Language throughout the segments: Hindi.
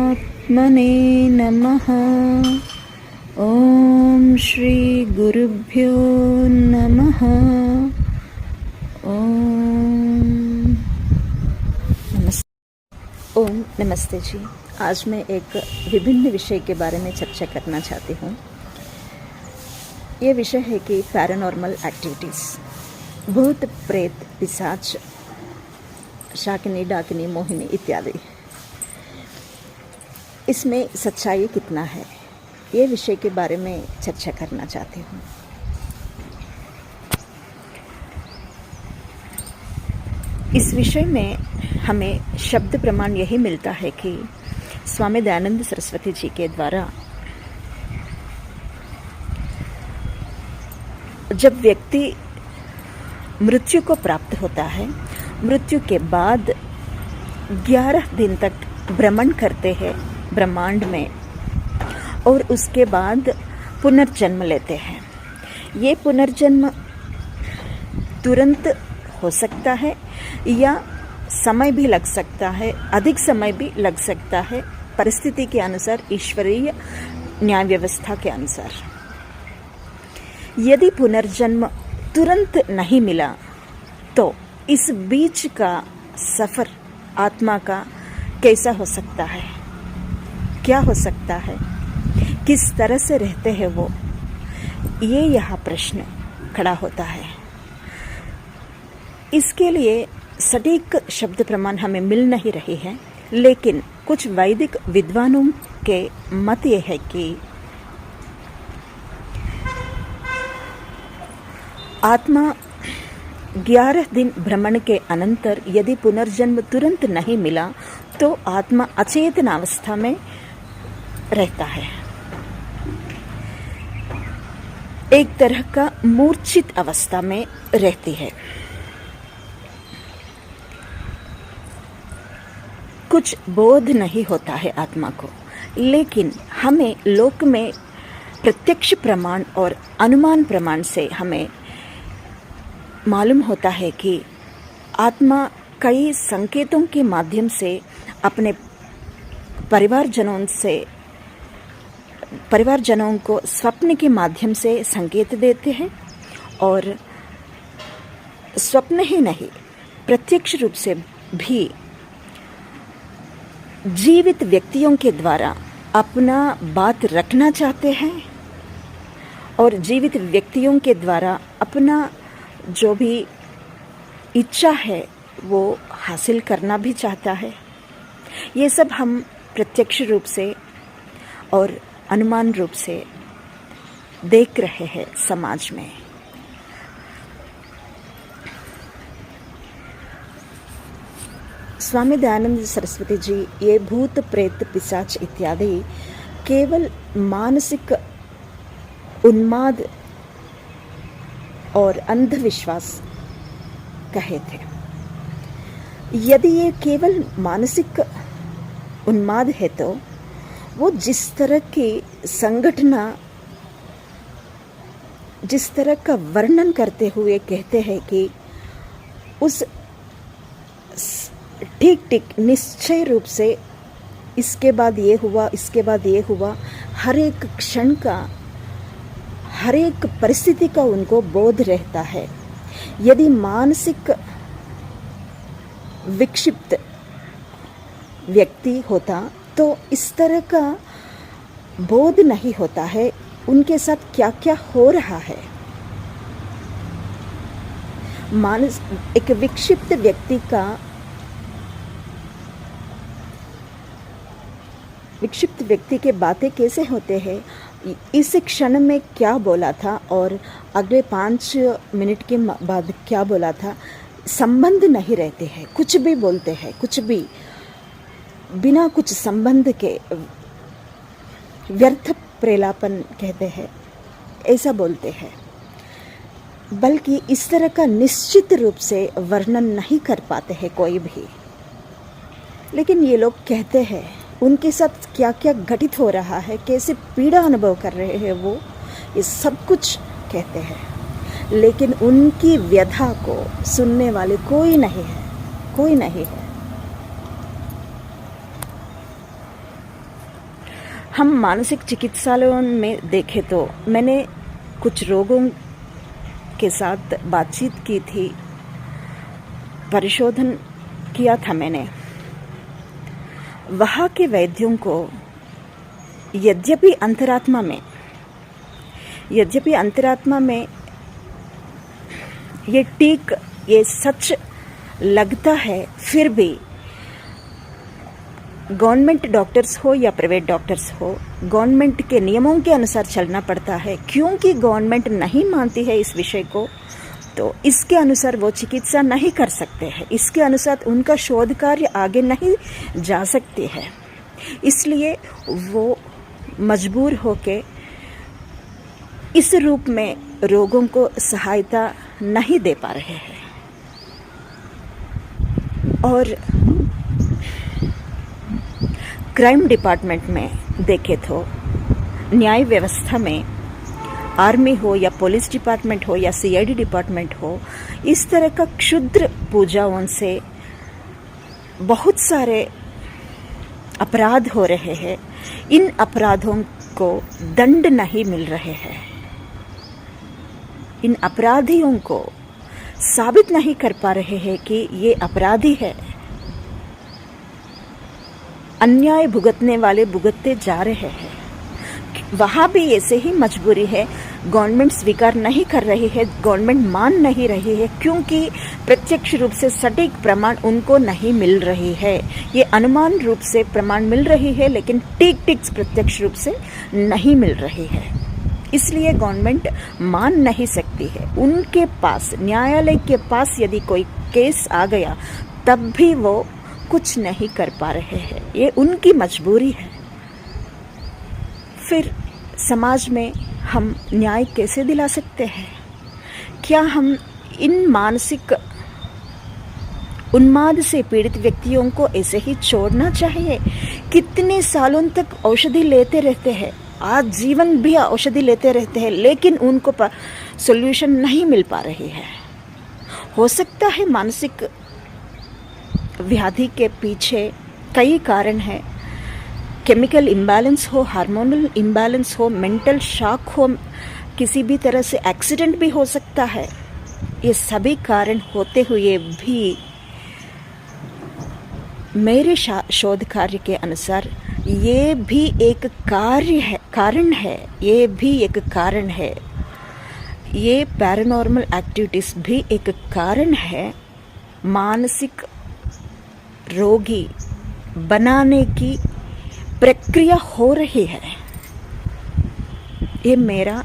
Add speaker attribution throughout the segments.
Speaker 1: परमात्मने नमः। ओम श्री गुरुभ्यो नमः। ओम नमस्ते जी। आज मैं एक विभिन्न विषय के बारे में चर्चा करना चाहती हूँ। ये विषय है कि पैरानॉर्मल एक्टिविटीज़, भूत प्रेत पिशाच, शाकिनी डाकिनी मोहिनी इत्यादि, इसमें सच्चाई कितना है, ये विषय के बारे में चर्चा करना चाहती हूँ। इस विषय में हमें शब्द प्रमाण यही मिलता है कि स्वामी दयानंद सरस्वती जी के द्वारा जब व्यक्ति मृत्यु को प्राप्त होता है, मृत्यु के बाद 11 दिन तक भ्रमण करते हैं ब्रह्मांड में और उसके बाद पुनर्जन्म लेते हैं। ये पुनर्जन्म तुरंत हो सकता है या समय भी लग सकता है, अधिक समय भी लग सकता है, परिस्थिति के अनुसार, ईश्वरीय न्याय व्यवस्था के अनुसार। यदि पुनर्जन्म तुरंत नहीं मिला तो इस बीच का सफर आत्मा का कैसा हो सकता है, क्या हो सकता है, किस तरह से रहते हैं वो, ये यहाँ प्रश्न खड़ा होता है। इसके लिए सटीक शब्द प्रमाण हमें मिल नहीं रही है, लेकिन कुछ वैदिक विद्वानों के मत ये है कि आत्मा 11 दिन भ्रमण के अनंतर यदि पुनर्जन्म तुरंत नहीं मिला तो आत्मा अचेतन अवस्था में रहता है, एक तरह का मूर्छित अवस्था में रहती है। कुछ बोध नहीं होता है आत्मा को, लेकिन हमें लोक में प्रत्यक्ष प्रमाण और अनुमान प्रमाण से हमें मालूम होता है कि आत्मा कई संकेतों के माध्यम से अपने परिवारजनों को स्वप्न के माध्यम से संकेत देते हैं, और स्वप्न ही नहीं, प्रत्यक्ष रूप से भी जीवित व्यक्तियों के द्वारा अपना बात रखना चाहते हैं और जीवित व्यक्तियों के द्वारा अपना जो भी इच्छा है वो हासिल करना भी चाहता है। ये सब हम प्रत्यक्ष रूप से और अनुमान रूप से देख रहे हैं समाज में। स्वामी दयानंद सरस्वती जी ये भूत प्रेत पिशाच इत्यादि केवल मानसिक उन्माद और अंधविश्वास कहे थे। यदि ये केवल मानसिक उन्माद है तो वो जिस तरह की संगठना, जिस तरह का वर्णन करते हुए कहते हैं कि उस ठीक ठीक निश्चय रूप से इसके बाद ये हुआ, इसके बाद ये हुआ, हर एक क्षण का, हर एक परिस्थिति का उनको बोध रहता है। यदि मानसिक विक्षिप्त व्यक्ति होता तो इस तरह का बोध नहीं होता है उनके साथ क्या क्या हो रहा है। एक विक्षिप्त व्यक्ति का, विक्षिप्त व्यक्ति के बातें कैसे होते हैं, इस क्षण में क्या बोला था और अगले 5 मिनट के बाद क्या बोला था, संबंध नहीं रहते हैं, कुछ भी बोलते हैं, कुछ भी बिना कुछ संबंध के व्यर्थ प्रेलापन कहते हैं, ऐसा बोलते हैं। बल्कि इस तरह का निश्चित रूप से वर्णन नहीं कर पाते हैं कोई भी, लेकिन ये लोग कहते हैं उनके साथ क्या क्या घटित हो रहा है, कैसे पीड़ा अनुभव कर रहे हैं वो, ये सब कुछ कहते हैं। लेकिन उनकी व्यथा को सुनने वाले कोई नहीं है, कोई नहीं है। हम मानसिक चिकित्सालयों में देखें तो मैंने कुछ रोगों के साथ बातचीत की थी, परिशोधन किया था मैंने। वहाँ के वैद्यों को यद्यपि अंतरात्मा में ये सच लगता है, फिर भी गवर्नमेंट डॉक्टर्स हो या प्राइवेट डॉक्टर्स हो, गवर्नमेंट के नियमों के अनुसार चलना पड़ता है। क्योंकि गवर्नमेंट नहीं मानती है इस विषय को, तो इसके अनुसार वो चिकित्सा नहीं कर सकते हैं, इसके अनुसार उनका शोध कार्य आगे नहीं जा सकते हैं। इसलिए वो मजबूर होके इस रूप में रोगों को सहायता नहीं दे पा रहे हैं। और क्राइम डिपार्टमेंट में देखे तो न्याय व्यवस्था में आर्मी हो या पुलिस डिपार्टमेंट हो या सीआईडी डिपार्टमेंट हो, इस तरह का क्षुद्र पूजाओं से बहुत सारे अपराध हो रहे हैं। इन अपराधों को दंड नहीं मिल रहे हैं, इन अपराधियों को साबित नहीं कर पा रहे हैं कि ये अपराधी है। अन्याय भुगतने वाले भुगतते जा रहे हैं। वहाँ भी ऐसे ही मजबूरी है, गवर्नमेंट स्वीकार नहीं कर रही है, गवर्नमेंट मान नहीं रही है, क्योंकि प्रत्यक्ष रूप से सटीक प्रमाण उनको नहीं मिल रही है। ये अनुमान रूप से प्रमाण मिल रही है, लेकिन टिक्स प्रत्यक्ष रूप से नहीं मिल रही है। इसलिए गवर्नमेंट मान नहीं सकती है। उनके पास, न्यायालय के पास यदि कोई केस आ गया, तब भी वो कुछ नहीं कर पा रहे हैं। ये उनकी मजबूरी है। फिर समाज में हम न्याय कैसे दिला सकते हैं? क्या हम इन मानसिक उन्माद से पीड़ित व्यक्तियों को ऐसे ही छोड़ना चाहिए? कितने सालों तक औषधि लेते रहते हैं, आज जीवन भी औषधि लेते रहते हैं, लेकिन उनको सॉल्यूशन नहीं मिल पा रही है। हो सकता है मानसिक व्याधि के पीछे कई कारण हैं। केमिकल इम्बैलेंस हो, हार्मोनल इम्बैलेंस हो, मेंटल शॉक हो, किसी भी तरह से एक्सीडेंट भी हो सकता है। ये सभी कारण होते हुए भी मेरे शोध कार्य के अनुसार ये भी एक कारण है। ये पैरानॉर्मल एक्टिविटीज़ भी एक कारण है मानसिक रोगी बनाने की प्रक्रिया हो रही है। ये मेरा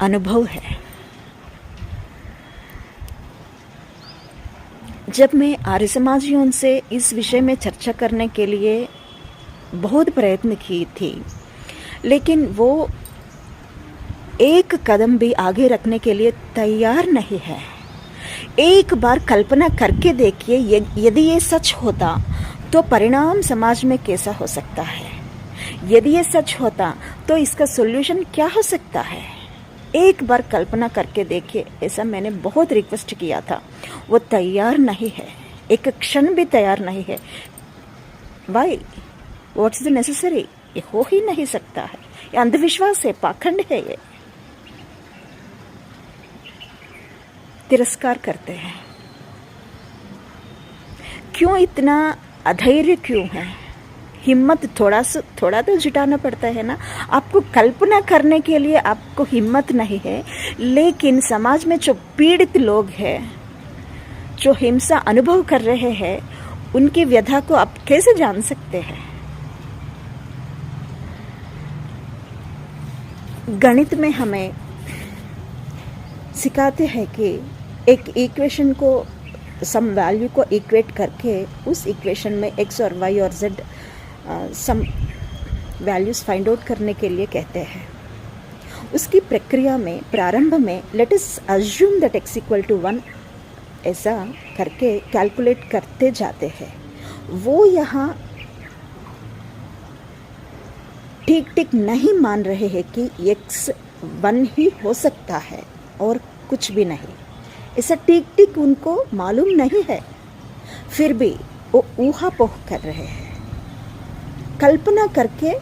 Speaker 1: अनुभव है। जब मैं आर्य समाजियों से इस विषय में चर्चा करने के लिए बहुत प्रयत्न की थी, लेकिन वो एक कदम भी आगे रखने के लिए तैयार नहीं है। एक बार कल्पना करके देखिए, यदि ये सच होता तो परिणाम समाज में कैसा हो सकता है। यदि ये सच होता तो इसका सॉल्यूशन क्या हो सकता है। एक बार कल्पना करके देखिए। ऐसा मैंने बहुत रिक्वेस्ट किया था, वो तैयार नहीं है, एक क्षण भी तैयार नहीं है। वाई? What's the necessary? ये हो ही नहीं सकता है, ये अंधविश्वास है, पाखंड है। ये तिरस्कार करते हैं। क्यों इतना अधैर्य क्यों है? हिम्मत थोड़ा तो जुटाना पड़ता है ना। आपको कल्पना करने के लिए आपको हिम्मत नहीं है, लेकिन समाज में जो पीड़ित लोग हैं, जो हिंसा अनुभव कर रहे हैं, उनकी व्यथा को आप कैसे जान सकते हैं? गणित में हमें सिखाते हैं कि एक इक्वेशन को, सम वैल्यू को इक्वेट करके उस इक्वेशन में x और y और z some values find out करने के लिए कहते हैं। उसकी प्रक्रिया में प्रारंभ में let us assume that x equal to 1 ऐसा करके कैलकुलेट करते जाते हैं। वो यहाँ ठीक नहीं मान रहे हैं कि x 1 ही हो सकता है और कुछ भी नहीं। ऐसा ठीक उनको मालूम नहीं है, फिर भी वो ऊहापोह कर रहे हैं। कल्पना करके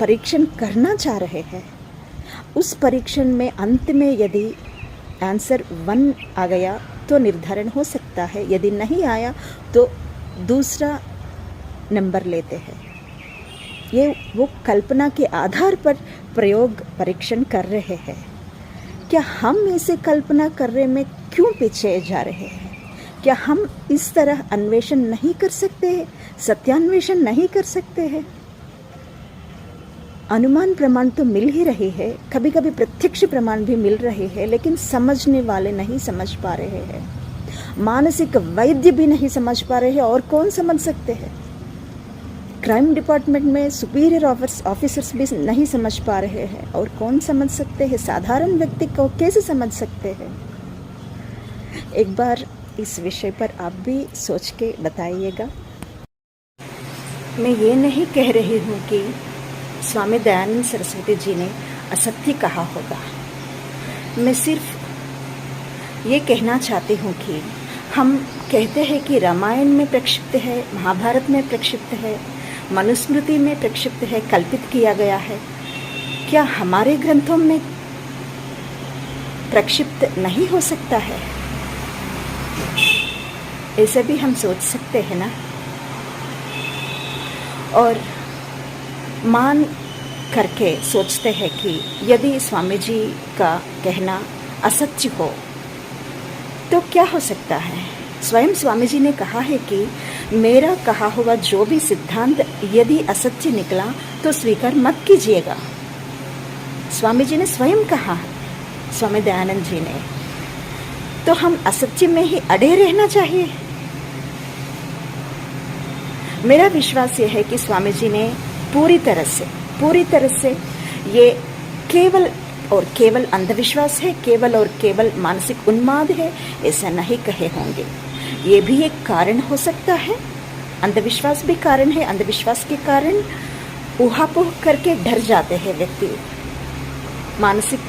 Speaker 1: परीक्षण करना चाह रहे हैं, उस परीक्षण में अंत में यदि आंसर 1 आ गया तो निर्धारण हो सकता है, यदि नहीं आया तो दूसरा नंबर लेते हैं। ये वो कल्पना के आधार पर प्रयोग परीक्षण कर रहे हैं। क्या हम ऐसे कल्पना करने में क्यों पीछे जा रहे हैं? क्या हम इस तरह अन्वेषण नहीं कर सकते हैं, सत्यान्वेषण नहीं कर सकते हैं? अनुमान प्रमाण तो मिल ही रही है, कभी कभी प्रत्यक्ष प्रमाण भी मिल रहे हैं, लेकिन समझने वाले नहीं समझ पा रहे हैं। मानसिक वैद्य भी नहीं समझ पा रहे हैं, और कौन समझ सकते हैं? क्राइम डिपार्टमेंट में सुपीरियर ऑफिसर्स भी नहीं समझ पा रहे हैं, और कौन समझ सकते हैं? साधारण व्यक्ति को कैसे समझ सकते हैं? एक बार इस विषय पर आप भी सोच के बताइएगा। मैं ये नहीं कह रही हूँ कि स्वामी दयानंद सरस्वती जी ने असत्य कहा होगा। मैं सिर्फ ये कहना चाहती हूँ कि हम कहते हैं कि रामायण में प्रक्षिप्त है, महाभारत में प्रक्षिप्त है, मनुस्मृति में प्रक्षिप्त है, कल्पित किया गया है। क्या हमारे ग्रंथों में प्रक्षिप्त नहीं हो सकता है? ऐसे भी हम सोच सकते हैं ना। और मान करके सोचते हैं कि यदि स्वामी जी का कहना असत्य हो तो क्या हो सकता है? स्वयं स्वामी जी ने कहा है कि मेरा कहा हुआ जो भी सिद्धांत यदि असत्य निकला तो स्वीकार मत कीजिएगा। स्वामी जी ने स्वयं कहा, स्वामी दयानंद जी ने। तो हम असत्य में ही अड़े रहना चाहिए? मेरा विश्वास यह है कि स्वामी जी ने पूरी तरह से ये केवल और केवल अंधविश्वास है, केवल और केवल मानसिक उन्माद है, ऐसा नहीं कहे होंगे। ये भी एक कारण हो सकता है, अंधविश्वास भी कारण है। अंधविश्वास के कारण ऊहापोह करके डर जाते हैं व्यक्ति, मानसिक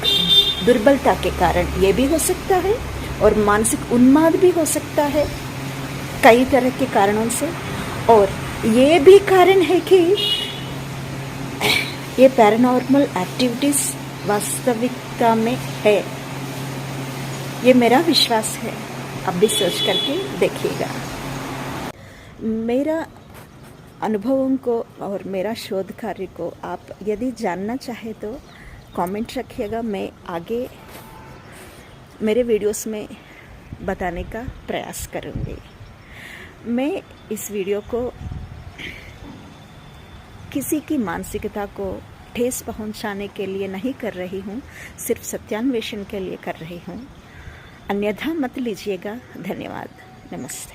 Speaker 1: दुर्बलता के कारण ये भी हो सकता है, और मानसिक उन्माद भी हो सकता है कई तरह के कारणों से। और ये भी कारण है कि ये पैरानॉर्मल एक्टिविटीज वास्तविकता में है। ये मेरा विश्वास है, आप भी सोच करके देखिएगा। मेरा अनुभवों को और मेरा शोध कार्य को आप यदि जानना चाहे तो कमेंट रखिएगा। मैं आगे मेरे वीडियोस में बताने का प्रयास करूँगी। मैं इस वीडियो को किसी की मानसिकता को ठेस पहुंचाने के लिए नहीं कर रही हूँ, सिर्फ सत्यान्वेषण के लिए कर रही हूँ। अन्यथा मत लीजिएगा। धन्यवाद। नमस्ते।